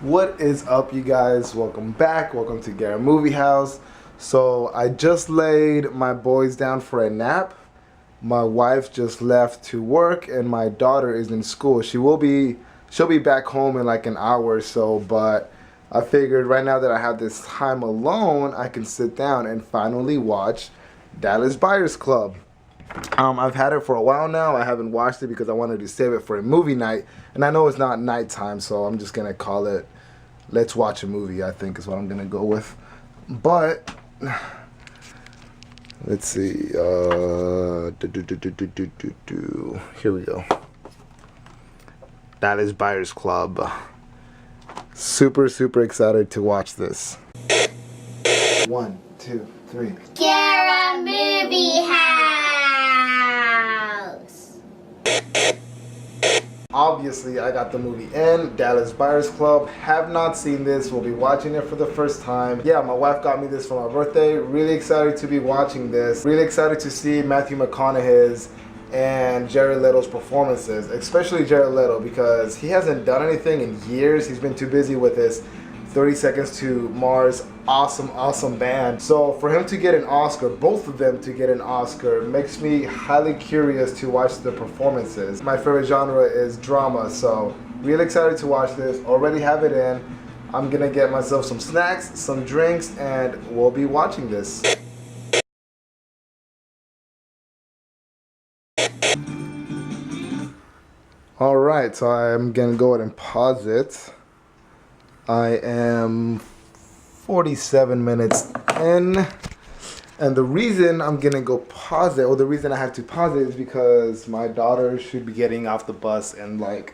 What is up, you guys? Welcome back. Welcome to Guerra Movie House. So I just laid my boys down for a nap. My wife just left to work and my daughter is in school. She'll be back home in like an hour or so, but I figured right now that I have this time alone, I can sit down and finally watch Dallas Buyers Club. I've had it for a while now. I haven't watched it because I wanted to save it for a movie night. And I know it's not nighttime, so I'm just going to call it Let's Watch a Movie, I think is what I'm going to go with. But, let's see. Here we go. Dallas Buyers Club. Super excited to watch this. 1, 2, 3. Guerra Movie House! Obviously, I got the movie in, Dallas Buyers Club. Have not seen this, will be watching it for the first time. Yeah, my wife got me this for my birthday. Really excited to be watching this. Really excited to see Matthew McConaughey's and Jared Leto's performances, especially Jared Leto, because he hasn't done anything in years. He's been too busy with this 30 Seconds to Mars awesome band. So for him to get an Oscar, both of them to get an Oscar, makes me highly curious to watch the performances. My favorite genre is drama, so really excited to watch this. Already have it in. I'm gonna get myself some snacks, some drinks, and we'll be watching this. Alright, so I'm gonna go ahead and pause it. I am 47 minutes in, and the reason I'm gonna go pause it, or the reason I had to pause it, is because my daughter should be getting off the bus in like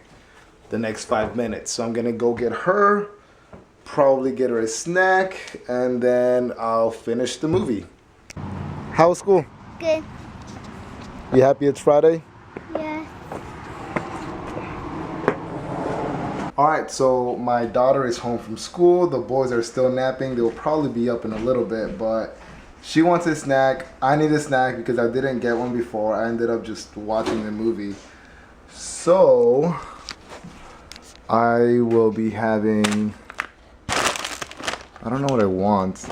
the next 5 minutes. So I'm gonna go get her, probably get her a snack, and then I'll finish the movie. How was school? Good. You happy it's Friday? Yeah. Alright, so my daughter is home from school. The boys are still napping. They'll probably be up in a little bit, but she wants a snack. I need a snack because I didn't get one before. I ended up just watching the movie. So, I will be having... I don't know what I want.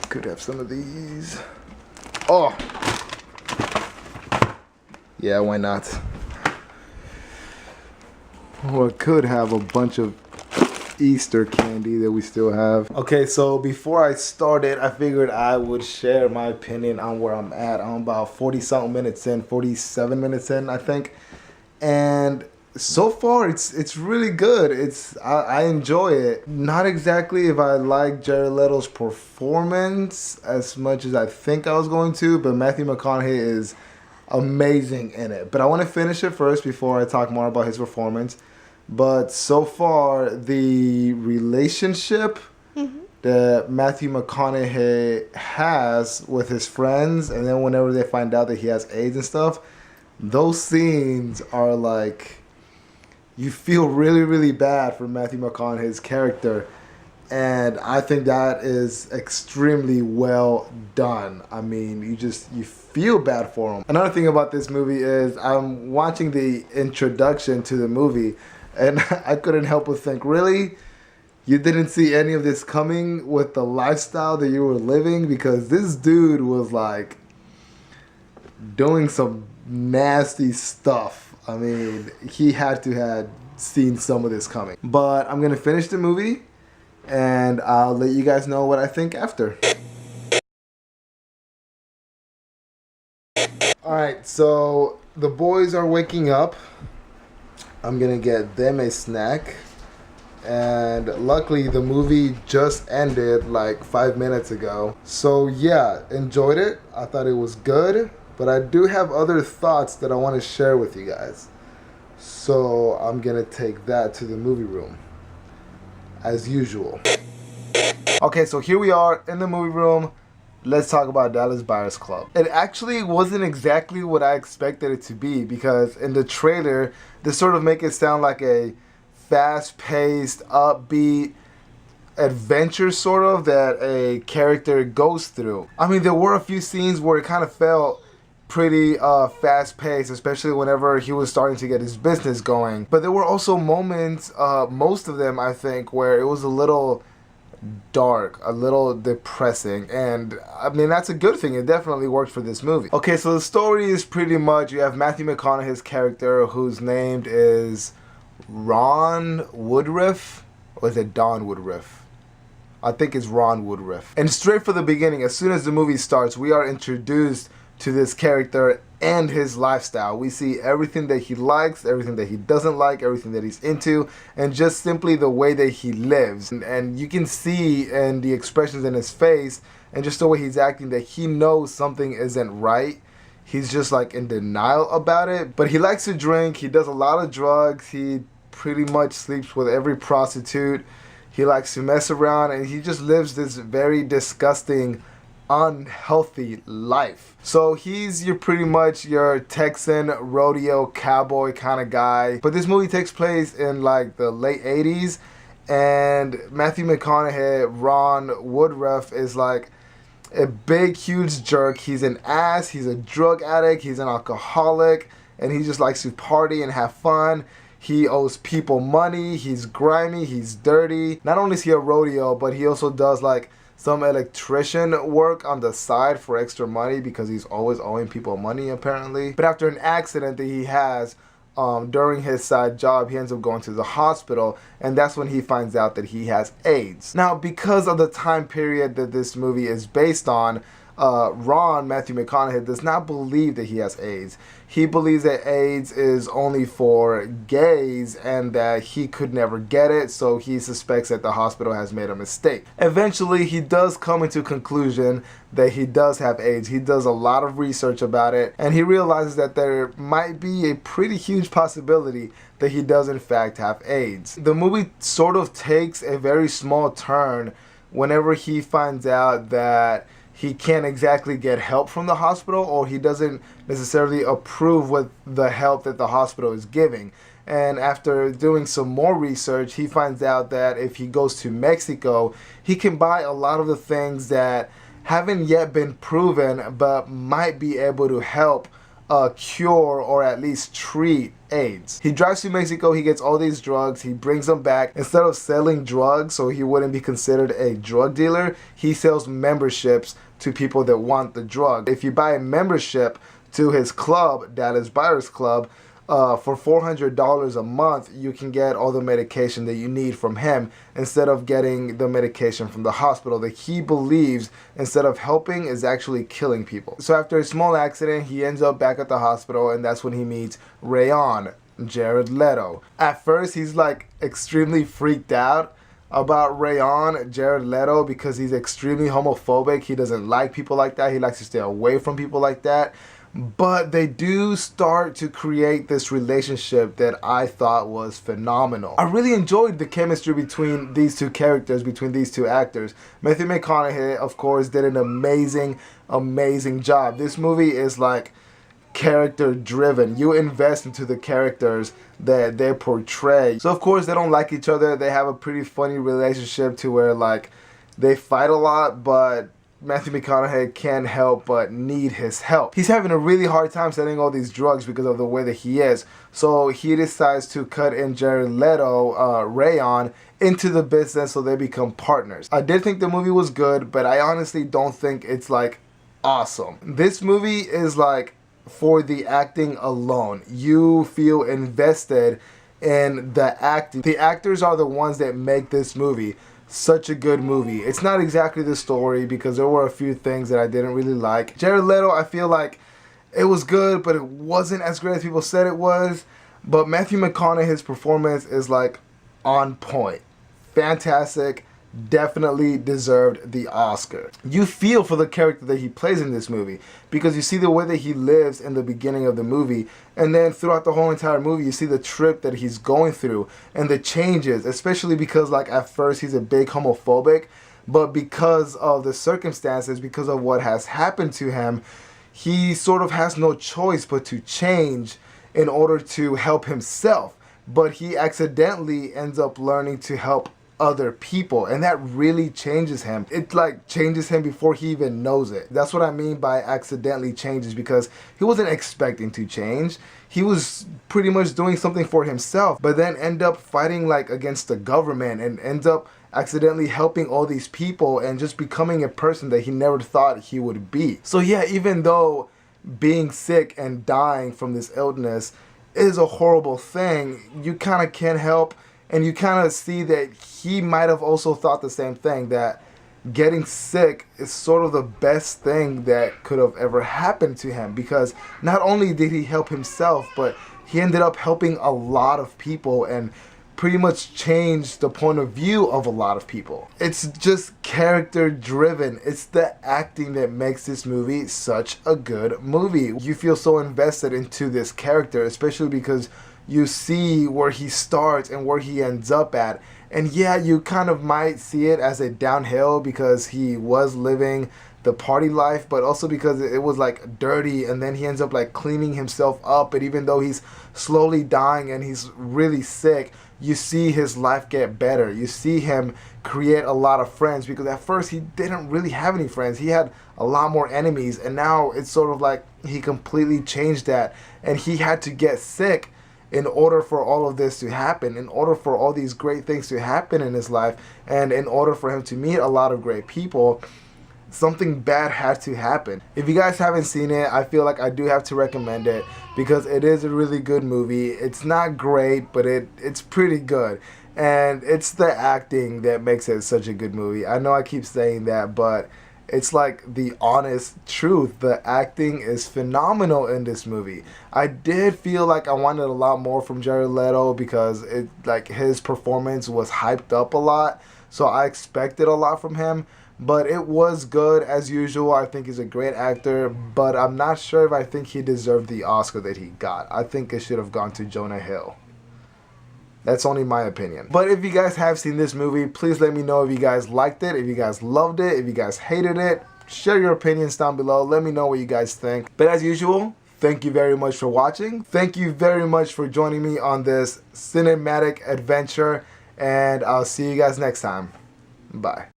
Could have some of these. Oh! Yeah, why not? Or I could have a bunch of Easter candy that we still have. Okay, so before I started, I figured I would share my opinion on where I'm at. I'm about 40-something minutes in, 47 minutes in, I think. And so far, it's really good. I enjoy it. Not exactly if I like Jared Leto's performance as much as I think I was going to, but Matthew McConaughey is amazing in it. But I want to finish it first before I talk more about his performance. But so far, the relationship that Matthew McConaughey has with his friends, and then whenever they find out that he has AIDS and stuff, those scenes are like, you feel really bad for Matthew McConaughey's character. And I think that is extremely well done. I mean, you feel bad for him. Another thing about this movie is I'm watching the introduction to the movie, and I couldn't help but think, really? You didn't see any of this coming with the lifestyle that you were living? Because this dude was like doing some nasty stuff. I mean, he had to have seen some of this coming. But I'm gonna finish the movie, and I'll let you guys know what I think after. Alright, so the boys are waking up. I'm gonna get them a snack. And luckily the movie just ended like 5 minutes ago. So yeah, enjoyed it. I thought it was good. But I do have other thoughts that I want to share with you guys. So I'm gonna take that to the movie room, as usual. Okay, so here we are in the movie room. Let's talk about Dallas Buyers Club. It actually wasn't exactly what I expected it to be, because in the trailer, they sort of make it sound like a fast-paced, upbeat adventure sort of that a character goes through. I mean, there were a few scenes where it kind of felt pretty fast paced, especially whenever he was starting to get his business going. But there were also moments, most of them I think, where it was a little dark, a little depressing, and I mean that's a good thing. It definitely worked for this movie. Okay, so the story is pretty much, you have Matthew McConaughey's character, whose name is Ron Woodruff, or is it Don Woodruff? I think it's Ron Woodruff. And straight from the beginning, as soon as the movie starts, we are introduced to this character and his lifestyle. We see everything that he likes, everything that he doesn't like, everything that he's into, and just simply the way that he lives. And you can see in the expressions in his face and just the way he's acting that he knows something isn't right. He's just like in denial about it. But he likes to drink, he does a lot of drugs, he pretty much sleeps with every prostitute, he likes to mess around, and he just lives this very disgusting, unhealthy life. So he's pretty much your Texan rodeo cowboy kind of guy. But this movie takes place in like the late 80s, and Matthew McConaughey, Ron Woodruff, is like a big huge jerk. He's an ass, he's a drug addict, he's an alcoholic, and he just likes to party and have fun. He owes people money, he's grimy, he's dirty. Not only is he a rodeo, but he also does like some electrician work on the side for extra money because he's always owing people money apparently. But after an accident that he has during his side job, he ends up going to the hospital, and that's when he finds out that he has AIDS. Now, because of the time period that this movie is based on, Matthew McConaughey, does not believe that he has AIDS. He believes that AIDS is only for gays and that he could never get it, so he suspects that the hospital has made a mistake. Eventually, he does come into conclusion that he does have AIDS. He does a lot of research about it, and he realizes that there might be a pretty huge possibility that he does in fact have AIDS. The movie sort of takes a very small turn whenever he finds out that he can't exactly get help from the hospital, or he doesn't necessarily approve with the help that the hospital is giving. And after doing some more research, he finds out that if he goes to Mexico, he can buy a lot of the things that haven't yet been proven but might be able to help cure or at least treat AIDS. He drives to Mexico, he gets all these drugs, he brings them back. Instead of selling drugs, so he wouldn't be considered a drug dealer, he sells memberships to people that want the drug. If you buy a membership to his club, Dallas Buyers Club, for $400 a month, you can get all the medication that you need from him instead of getting the medication from the hospital that he believes, instead of helping, is actually killing people. So after a small accident, he ends up back at the hospital, and that's when he meets Rayon, Jared Leto. At first, he's like extremely freaked out about Rayon, Jared Leto, because he's extremely homophobic. He doesn't like people like that. He likes to stay away from people like that. But they do start to create this relationship that I thought was phenomenal. I really enjoyed the chemistry between these two characters, between these two actors. Matthew McConaughey, of course, did an amazing job. This movie is like character driven. You invest into the characters that they portray. So of course they don't like each other. They have a pretty funny relationship to where like they fight a lot, but Matthew McConaughey can't help but need his help. He's having a really hard time selling all these drugs because of the way that he is. So he decides to cut in Jared Leto, Rayon, into the business so they become partners. I did think the movie was good, but I honestly don't think it's like awesome. This movie is like for the acting alone. You feel invested in the acting. The actors are the ones that make this movie such a good movie. It's not exactly the story because there were a few things that I didn't really like. Jared Leto, I feel like it was good, but it wasn't as great as people said it was. But Matthew McConaughey's performance is like on point. Fantastic. Definitely deserved the Oscar. You feel for the character that he plays in this movie because you see the way that he lives in the beginning of the movie, and then throughout the whole entire movie you see the trip that he's going through and the changes, especially because like at first he's a big homophobic, but because of the circumstances, because of what has happened to him, he sort of has no choice but to change in order to help himself. But he accidentally ends up learning to help other people, and that really changes him. It like changes him before he even knows it. That's what I mean by accidentally changes, because he wasn't expecting to change. He was pretty much doing something for himself, but then end up fighting like against the government and ends up accidentally helping all these people and just becoming a person that he never thought he would be. So yeah, even though being sick and dying from this illness is a horrible thing, you kind of can't help, and you kind of see that he might have also thought the same thing, that getting sick is sort of the best thing that could have ever happened to him, because not only did he help himself, but he ended up helping a lot of people and pretty much changed the point of view of a lot of people. It's just character driven. It's the acting that makes this movie such a good movie. You feel so invested into this character, especially because you see where he starts and where he ends up at. And yeah, you kind of might see it as a downhill because he was living the party life, but also because it was like dirty, and then he ends up like cleaning himself up. And even though he's slowly dying and he's really sick, you see his life get better. You see him create a lot of friends, because at first he didn't really have any friends. He had a lot more enemies, and now it's sort of like he completely changed that, and he had to get sick in order for all of this to happen, in order for all these great things to happen in his life, and in order for him to meet a lot of great people. Something bad had to happen. If you guys haven't seen it, I feel like I do have to recommend it, because it is a really good movie. It's not great, but it's pretty good. And it's the acting that makes it such a good movie. I know I keep saying that, but it's like the honest truth. The acting is phenomenal in this movie. I did feel like I wanted a lot more from Jared Leto, because it like his performance was hyped up a lot. So I expected a lot from him. But it was good as usual. I think he's a great actor, but I'm not sure if I think he deserved the Oscar that he got. I think it should have gone to Jonah Hill. That's only my opinion. But if you guys have seen this movie, please let me know if you guys liked it, if you guys loved it, if you guys hated it. Share your opinions down below. Let me know what you guys think. But as usual, thank you very much for watching. Thank you very much for joining me on this cinematic adventure, and I'll see you guys next time. Bye.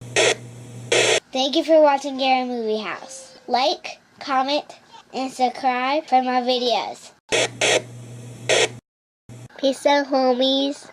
Thank you for watching Guerra Movie House. Like, comment, and subscribe for more videos. Peace out, homies.